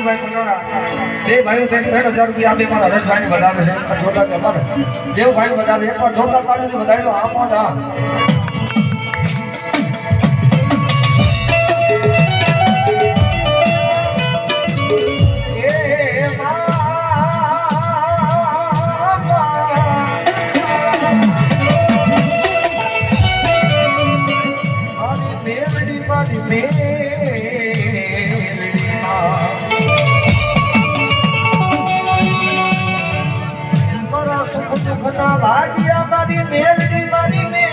ભાઈ મનોરા બે ભાઈઓ થઈને 3000 રૂપિયા આપી મારા હરેશભાઈને વધારે છે જોરદાર તમારે દેવભાઈ વધારે એકવાર જોરદાર તાલીથી વધારેલો આમાં જ આ ભાગ્યા મારી મેલડી મારી